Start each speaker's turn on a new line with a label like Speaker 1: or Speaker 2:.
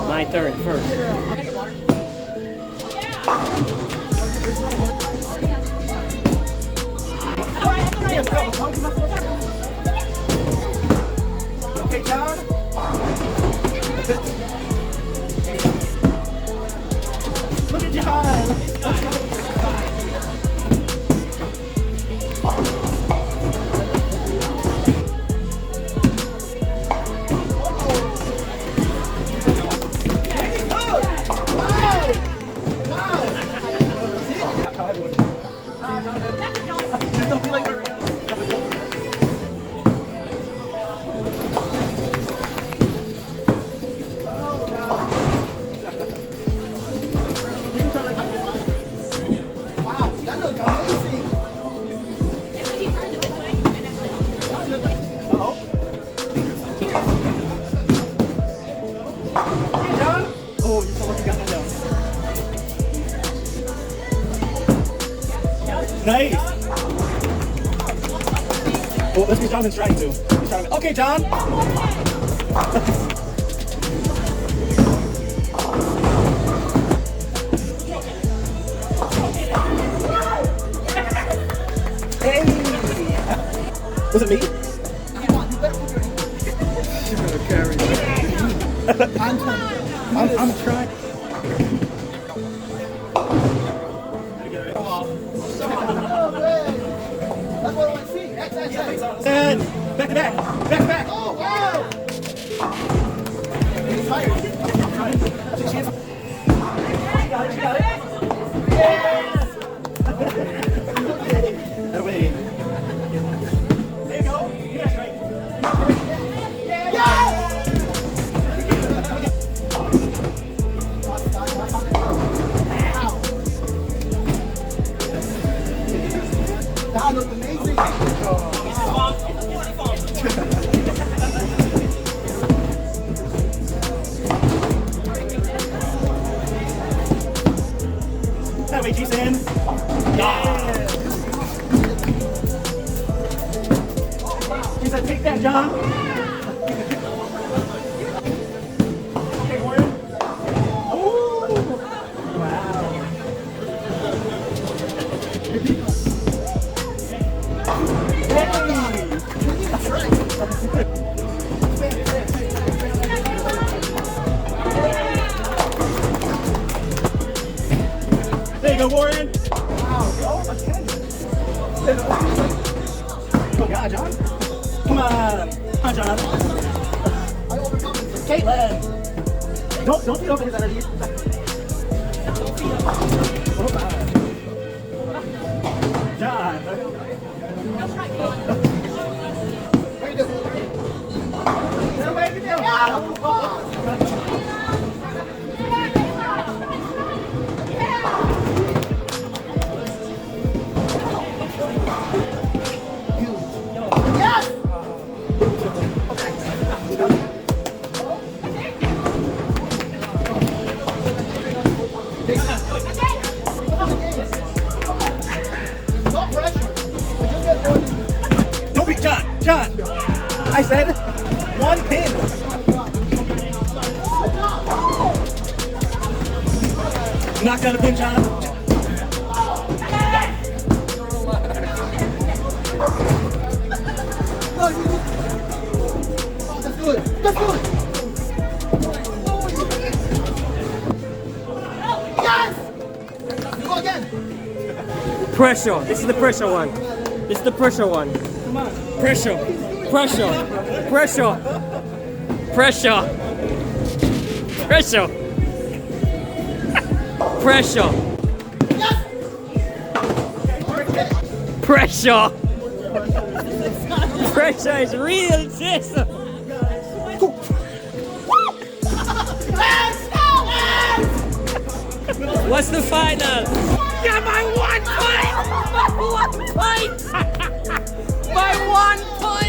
Speaker 1: My turn first.
Speaker 2: Okay, John. Look at John. Nice. Oh, let's be Jonathan's trying to. Okay, John. Hey. Was it me? She's gonna carry it. I'm trying. And back to back. Oh, wow! He's tired. You got it. Yes! That way. There you go. Yes, right. Yes! That looked amazing. That way, Jason. Yeah. He said, take that, John. Okay, Warren. Oh, wow. There you go, Warren. Wow. Oh, again. Oh, God, John. Come on. Come on, John. Caitlin. Don't beat over his energy. Oh, God. John. How you doing? Don't be John. I said one pin. Knock down a pin, John. That's good. Yes! Go again.
Speaker 1: Pressure. This is the pressure one.
Speaker 2: Come on.
Speaker 1: Pressure.
Speaker 2: Yes!
Speaker 1: Pressure is real, Jason. What's the final? Yeah, by 1 point! By 1 point! By 1 point!